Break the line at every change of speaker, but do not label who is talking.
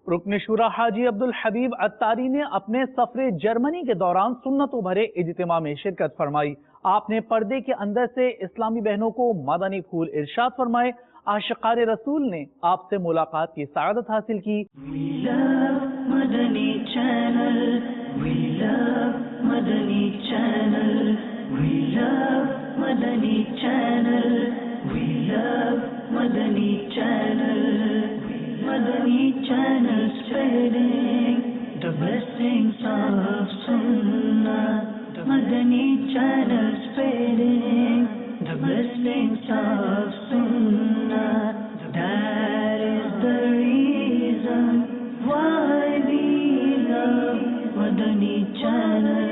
रुकन शुरा हाजी अब्दुल हबीब अत्तारी ने अपने सफरे जर्मनी के दौरान सुन्नतों भरे इज्तिमा में शिरकत फरमाई। आपने पर्दे के अंदर से इस्लामी बहनों को मदनी फूल इरशाद फरमाए। आशिकारे रसूल ने आपसे मुलाकात की सआदत हासिल की।
Madani channel spreading the blessings of Sunnah. Madani channel spreading the blessings of Sunnah. That is the reason why we love Madani channel.